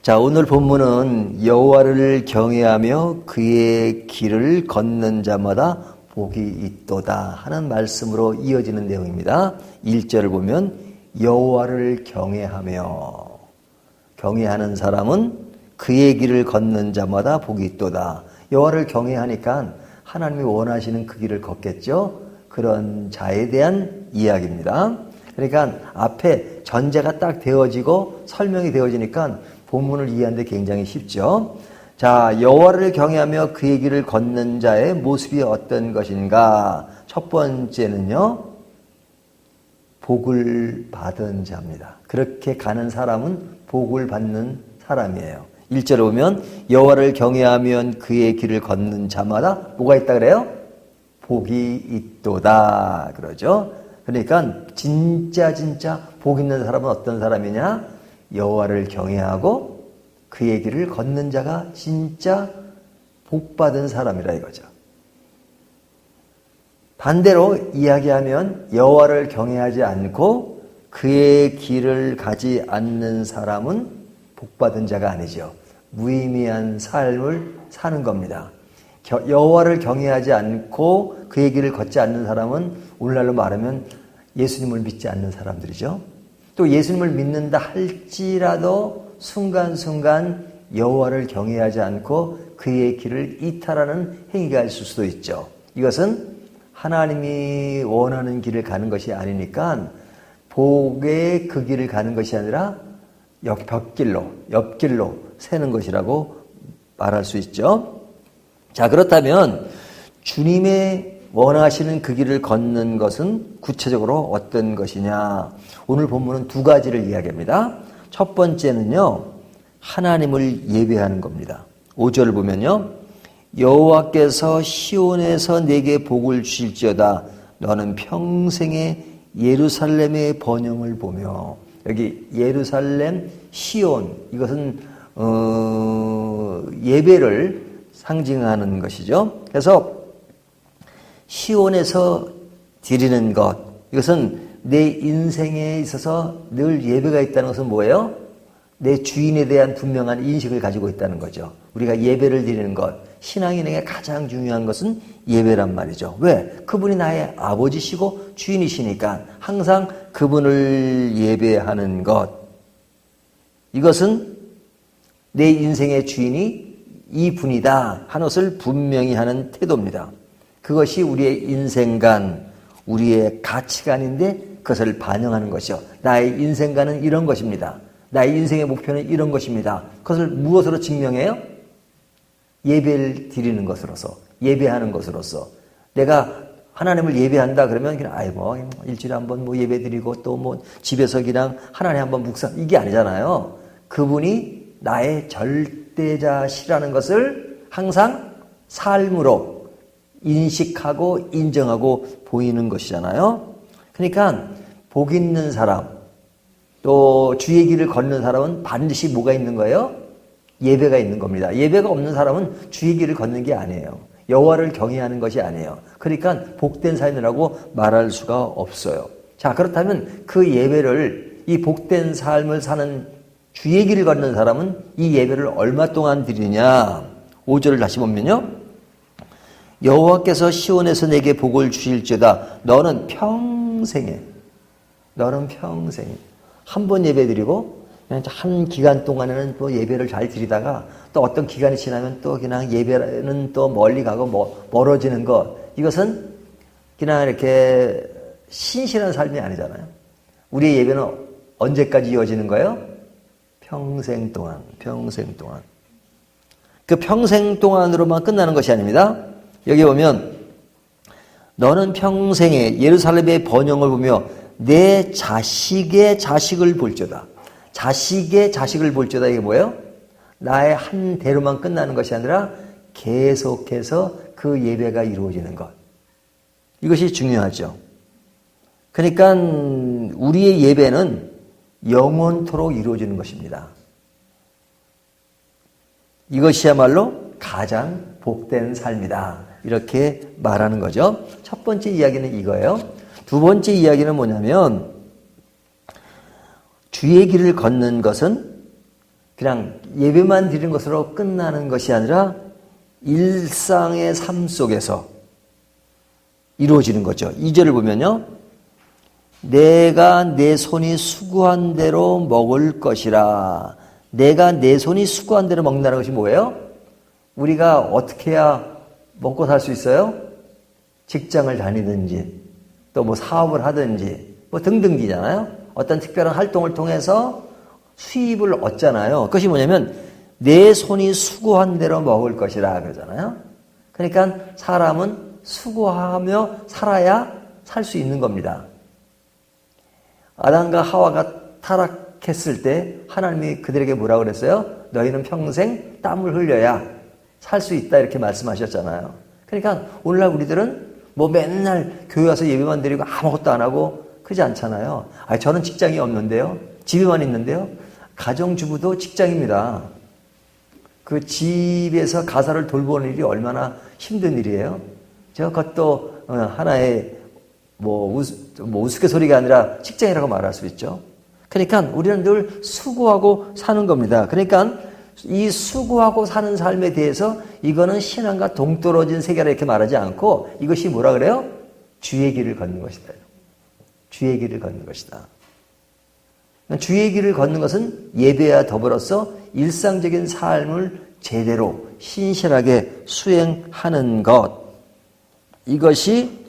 자, 오늘 본문은 여호와를 경외하며 그의 길을 걷는 자마다 복이 있도다 하는 말씀으로 이어지는 내용입니다. 1절을 보면 여호와를 경외하며, 경외하는 사람은 그의 길을 걷는 자마다 복이 있도다. 여호와를 경외하니까 하나님이 원하시는 그 길을 걷겠죠. 그런 자에 대한 이야기입니다. 그러니까 앞에 전제가 딱 되어지고 설명이 되어지니까 본문을 이해하는 데 굉장히 쉽죠. 자, 여호와를 경외하며 그의 길을 걷는 자의 모습이 어떤 것인가? 첫 번째는요, 복을 받은 자입니다. 그렇게 가는 사람은 복을 받는 사람이에요. 1절에 보면 여호와를 경외하면 그의 길을 걷는 자마다 뭐가 있다 그래요? 복이 있도다 그러죠. 그러니까 진짜 복 있는 사람은 어떤 사람이냐? 여호와를 경외하고 그의 길을 걷는 자가 진짜 복받은 사람이라 이거죠. 반대로 이야기하면 여호와를 경외하지 않고 그의 길을 가지 않는 사람은 복받은 자가 아니죠. 무의미한 삶을 사는 겁니다. 여호와를 경외하지 않고 그의 길을 걷지 않는 사람은 오늘날로 말하면 예수님을 믿지 않는 사람들이죠. 또 예수님을 믿는다 할지라도 순간순간 여호와를 경외하지 않고 그의 길을 이탈하는 행위가 있을 수도 있죠. 이것은 하나님이 원하는 길을 가는 것이 아니니까 복의 그 길을 가는 것이 아니라 옆길로 새는 것이라고 말할 수 있죠. 자, 그렇다면 주님의 원하시는 그 길을 걷는 것은 구체적으로 어떤 것이냐? 오늘 본문은 두 가지를 이야기합니다. 첫 번째는요, 하나님을 예배하는 겁니다. 5절을 보면요, 여호와께서 시온에서 내게 복을 주실지어다. 너는 평생에 예루살렘의 번영을 보며. 여기 예루살렘, 시온, 이것은 예배를 상징하는 것이죠. 그래서 시온에서 드리는 것, 이것은 내 인생에 있어서 늘 예배가 있다는 것은 뭐예요? 내 주인에 대한 분명한 인식을 가지고 있다는 거죠. 우리가 예배를 드리는 것, 신앙인에게 가장 중요한 것은 예배란 말이죠. 왜? 그분이 나의 아버지시고 주인이시니까 항상 그분을 예배하는 것, 이것은 내 인생의 주인이 이분이다 하는 것을 분명히 하는 태도입니다. 그것이 우리의 인생관, 우리의 가치관인데 그것을 반영하는 것이요. 나의 인생관은 이런 것입니다. 나의 인생의 목표는 이런 것입니다. 그것을 무엇으로 증명해요? 예배를 드리는 것으로서, 예배하는 것으로서. 내가 하나님을 예배한다 그러면 그냥 일주일에 한번 예배 드리고 또 집에서 그냥 하나님 한번 묵상, 이게 아니잖아요. 그분이 나의 절대자시라는 것을 항상 삶으로 인식하고 인정하고 보이는 것이잖아요. 그러니까 복 있는 사람, 또 주의 길을 걷는 사람은 반드시 뭐가 있는 거예요? 예배가 있는 겁니다. 예배가 없는 사람은 주의 길을 걷는 게 아니에요. 여호와를 경외하는 것이 아니에요. 그러니까 복된 삶이라고 말할 수가 없어요. 자, 그렇다면 그 예배를, 이 복된 삶을 사는 주의 길을 걷는 사람은 이 예배를 얼마 동안 드리냐? 5절을 다시 보면요, 여호와께서 시온에서 내게 복을 주실지어다. 너는 평생에 한 번 예배 드리고 그냥 한 기간 동안에는 또 예배를 잘 드리다가 또 어떤 기간이 지나면 또 그냥 예배는 또 멀리 가고 멀어지는 것, 이것은 그냥 이렇게 신실한 삶이 아니잖아요. 우리의 예배는 언제까지 이어지는 거예요? 평생 동안. 그 평생 동안으로만 끝나는 것이 아닙니다. 여기 보면 너는 평생에 예루살렘의 번영을 보며 내 자식의 자식을 볼지어다. 자식의 자식을 볼지어다, 이게 뭐예요? 나의 한 대로만 끝나는 것이 아니라 계속해서 그 예배가 이루어지는 것. 이것이 중요하죠. 그러니까 우리의 예배는 영원토록 이루어지는 것입니다. 이것이야말로 가장 복된 삶이다, 이렇게 말하는 거죠. 첫 번째 이야기는 이거예요. 두 번째 이야기는 뭐냐면, 주의 길을 걷는 것은 그냥 예배만 드리는 것으로 끝나는 것이 아니라 일상의 삶 속에서 이루어지는 거죠. 2절을 보면요. 내가 내 손이 수고한 대로 먹을 것이라. 내가 내 손이 수고한 대로 먹는다는 것이 뭐예요? 우리가 어떻게 해야 먹고 살 수 있어요? 직장을 다니든지 또 뭐 사업을 하든지 뭐 등등이잖아요. 어떤 특별한 활동을 통해서 수입을 얻잖아요. 그것이 뭐냐면 내 손이 수고한 대로 먹을 것이라 그러잖아요. 그러니까 사람은 수고하며 살아야 살 수 있는 겁니다. 아담과 하와가 타락했을 때 하나님이 그들에게 뭐라고 그랬어요? 너희는 평생 땀을 흘려야 살 수 있다 이렇게 말씀하셨잖아요. 그러니까 오늘날 우리들은 뭐 맨날 교회 와서 예배만 드리고 아무것도 안 하고 그러지 않잖아요. 저는 직장이 없는데요. 집에만 있는데요. 가정주부도 직장입니다. 그 집에서 가사를 돌보는 일이 얼마나 힘든 일이에요. 제가 그것도 하나의 우스갯소리가 아니라 직장이라고 말할 수 있죠. 그러니까 우리는 늘 수고하고 사는 겁니다. 그러니까 이 수고하고 사는 삶에 대해서 이거는 신앙과 동떨어진 세계라 이렇게 말하지 않고 이것이 뭐라 그래요? 주의 길을 걷는 것이다. 주의 길을 걷는 것이다. 주의 길을 걷는 것은 예배와 더불어서 일상적인 삶을 제대로 신실하게 수행하는 것. 이것이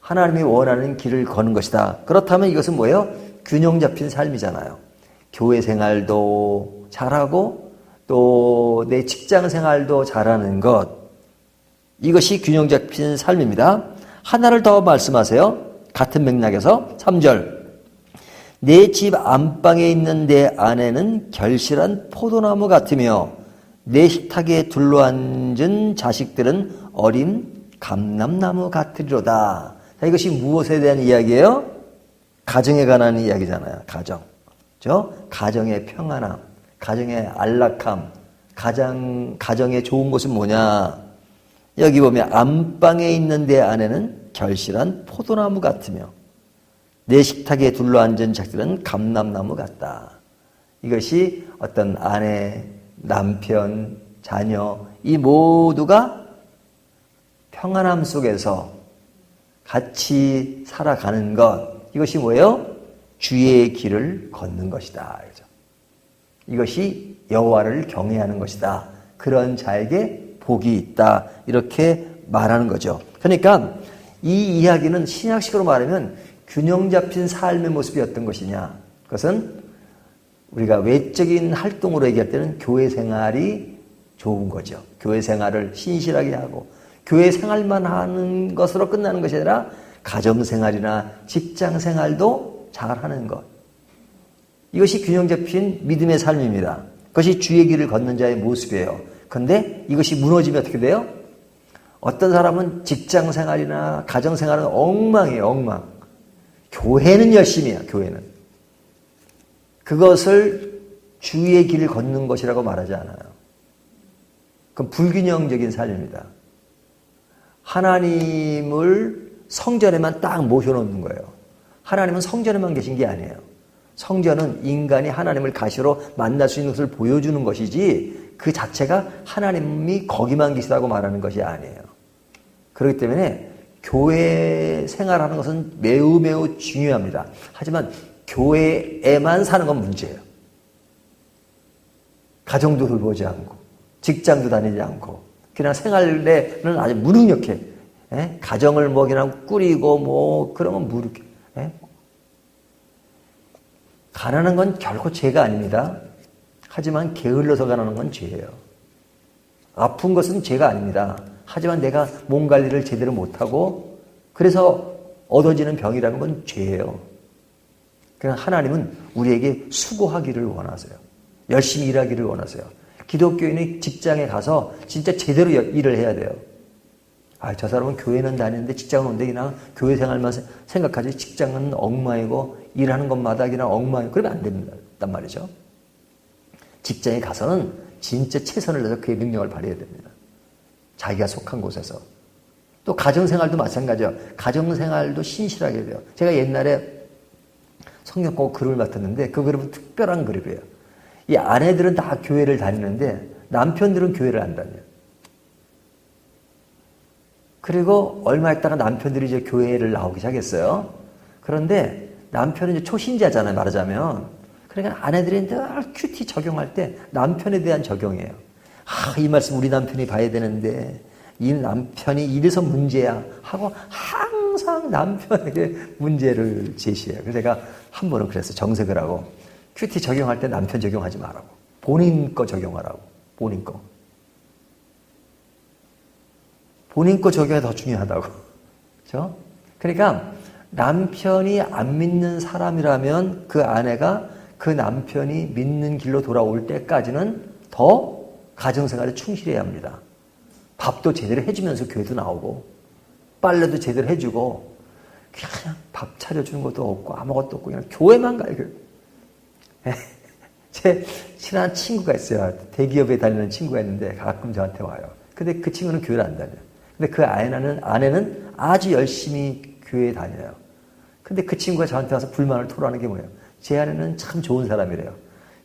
하나님이 원하는 길을 걷는 것이다. 그렇다면 이것은 뭐예요? 균형 잡힌 삶이잖아요. 교회 생활도 잘하고 또 내 직장 생활도 잘하는 것. 이것이 균형 잡힌 삶입니다. 하나를 더 말씀하세요. 같은 맥락에서 3절. 내 집 안방에 있는 내 아내는 결실한 포도나무 같으며 내 식탁에 둘러앉은 자식들은 어린 감람나무 같으리로다. 자, 이것이 무엇에 대한 이야기예요? 가정에 관한 이야기잖아요. 가정. 가정의 평안함, 가정의 안락함, 가정의 좋은 것은 뭐냐? 여기 보면 안방에 있는 내 아내는 결실한 포도나무 같으며 내 식탁에 둘러앉은 자식들은 감람나무 같다. 이것이 어떤 아내, 남편, 자녀 이 모두가 평안함 속에서 같이 살아가는 것. 이것이 뭐예요? 주의 길을 걷는 것이다. 이것이 여호와를 경외하는 것이다. 그런 자에게 복이 있다. 이렇게 말하는 거죠. 그러니까 이 이야기는 신약식으로 말하면 균형 잡힌 삶의 모습이 어떤 것이냐. 그것은 우리가 외적인 활동으로 얘기할 때는 교회 생활이 좋은 거죠. 교회 생활을 신실하게 하고 교회 생활만 하는 것으로 끝나는 것이 아니라 가정생활이나 직장생활도 잘하는 것. 이것이 균형 잡힌 믿음의 삶입니다. 그것이 주의 길을 걷는 자의 모습이에요. 그런데 이것이 무너지면 어떻게 돼요? 어떤 사람은 직장생활이나 가정생활은 엉망이에요. 엉망. 교회는 열심히 해요. 교회는. 그것을 주의 길을 걷는 것이라고 말하지 않아요. 그건 불균형적인 삶입니다. 하나님을 성전에만 딱 모셔놓는 거예요. 하나님은 성전에만 계신 게 아니에요. 성전은 인간이 하나님을 가시로 만날 수 있는 것을 보여주는 것이지 그 자체가 하나님이 거기만 계시다고 말하는 것이 아니에요. 그렇기 때문에 교회 생활하는 것은 매우 매우 중요합니다. 하지만 교회에만 사는 건 문제예요. 가정도 돌보지 않고 직장도 다니지 않고 그냥 생활에는 아주 무능력해. 가정을 뭐 그냥 꾸리고 뭐 그러면 무능해. 가난한 건 결코 죄가 아닙니다. 하지만 게을러서 가난한 건 죄예요. 아픈 것은 죄가 아닙니다. 하지만 내가 몸 관리를 제대로 못하고 그래서 얻어지는 병이라는 건 죄예요. 그냥 하나님은 우리에게 수고하기를 원하세요. 열심히 일하기를 원하세요. 기독교인이 직장에 가서 진짜 제대로 일을 해야 돼요. 저 사람은 교회는 다니는데 직장은 온데 그냥 교회 생활만 생각하지 직장은 엉망이고 일하는 것마다 그냥 엉망이고 그러면 안 된단 말이죠. 직장에 가서는 진짜 최선을 다해서 그의 능력을 발휘해야 됩니다. 자기가 속한 곳에서. 또 가정생활도 마찬가지예요. 가정생활도 신실하게 해야 돼요. 제가 옛날에 성경 꼭 글을 맡았는데 그 글은 특별한 글이에요. 이 아내들은 다 교회를 다니는데 남편들은 교회를 안 다녀요. 그리고 얼마 있다가 남편들이 이제 교회를 나오기 시작했어요. 그런데 남편은 이제 초신자잖아요, 말하자면. 그러니까 아내들이 늘 큐티 적용할 때 남편에 대한 적용이에요. 이 말씀 우리 남편이 봐야 되는데 이 남편이 이래서 문제야 하고 항상 남편에게 문제를 제시해요. 그래서 제가 한 번은 그랬어요. 정색을 하고 큐티 적용할 때 남편 적용하지 말라고. 본인 거 적용하라고. 본인 거. 본인 거 적용이 더 중요하다고. 그렇죠? 그러니까 남편이 안 믿는 사람이라면 그 아내가 그 남편이 믿는 길로 돌아올 때까지는 더 가정생활에 충실해야 합니다. 밥도 제대로 해주면서 교회도 나오고 빨래도 제대로 해주고 그냥 밥 차려주는 것도 없고 아무것도 없고 그냥 교회만 가요. 제 친한 친구가 있어요. 대기업에 다니는 친구가 있는데 가끔 저한테 와요. 근데 그 친구는 교회를 안 다녀요. 근데 그 아내는 아주 열심히 교회에 다녀요. 근데 그 친구가 저한테 와서 불만을 토로하는 게 뭐예요? 제 아내는 참 좋은 사람이래요.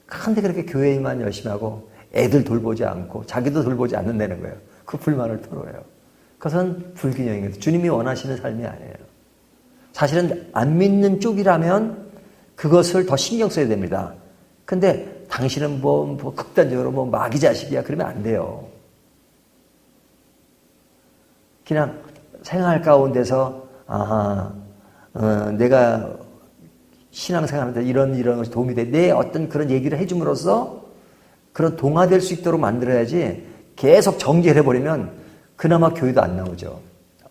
그런데 그렇게 교회만 열심히 하고 애들 돌보지 않고 자기도 돌보지 않는다는 거예요. 그 불만을 토로해요. 그것은 불균형이에요. 주님이 원하시는 삶이 아니에요. 사실은 안 믿는 쪽이라면 그것을 더 신경 써야 됩니다. 근데 당신은 뭐 극단적으로 마귀 자식이야 그러면 안 돼요. 그냥 생활 가운데서 내가 신앙생활하는데 이런 것이 도움이 돼. 내 어떤 그런 얘기를 해줌으로써 그런 동화될 수 있도록 만들어야지 계속 정죄를 해버리면 그나마 교회도 안 나오죠.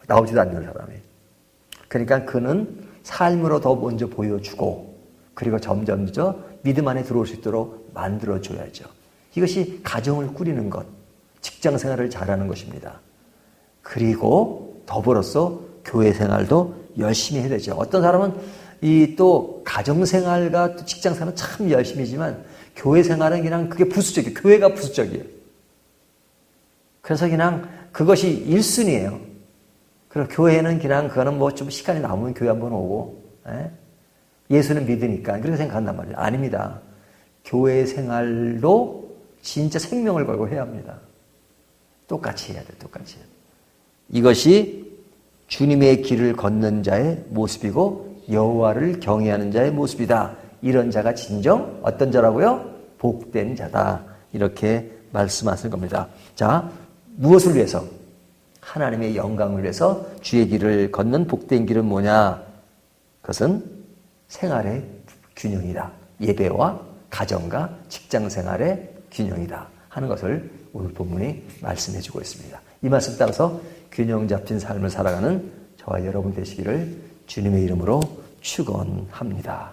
나오지도 않는 사람이. 그러니까 그는 삶으로 더 먼저 보여주고 그리고 점점 믿음 안에 들어올 수 있도록 만들어줘야죠. 이것이 가정을 꾸리는 것, 직장생활을 잘하는 것입니다. 그리고 더불어서 교회 생활도 열심히 해야 되죠. 어떤 사람은 또 가정생활과 또 직장생활은 참 열심히지만 교회 생활은 그냥 그게 부수적이에요. 교회가 부수적이에요. 그래서 그냥 그것이 1순위예요. 그리고 교회는 그냥 그거는 좀 시간이 남으면 교회 한번 오고 예수는 믿으니까 그렇게 생각한단 말이에요. 아닙니다. 교회 생활도 진짜 생명을 걸고 해야 합니다. 똑같이 해야 돼요. 똑같이 해야 돼요. 이것이 주님의 길을 걷는 자의 모습이고 여호와를 경외하는 자의 모습이다. 이런 자가 진정 어떤 자라고요? 복된 자다. 이렇게 말씀하신 겁니다. 자, 무엇을 위해서? 하나님의 영광을 위해서 주의 길을 걷는 복된 길은 뭐냐? 그것은 생활의 균형이다. 예배와 가정과 직장생활의 균형이다 하는 것을 오늘 본문이 말씀해 주고 있습니다. 이 말씀 따라서 균형 잡힌 삶을 살아가는 저와 여러분 되시기를 주님의 이름으로 축원합니다.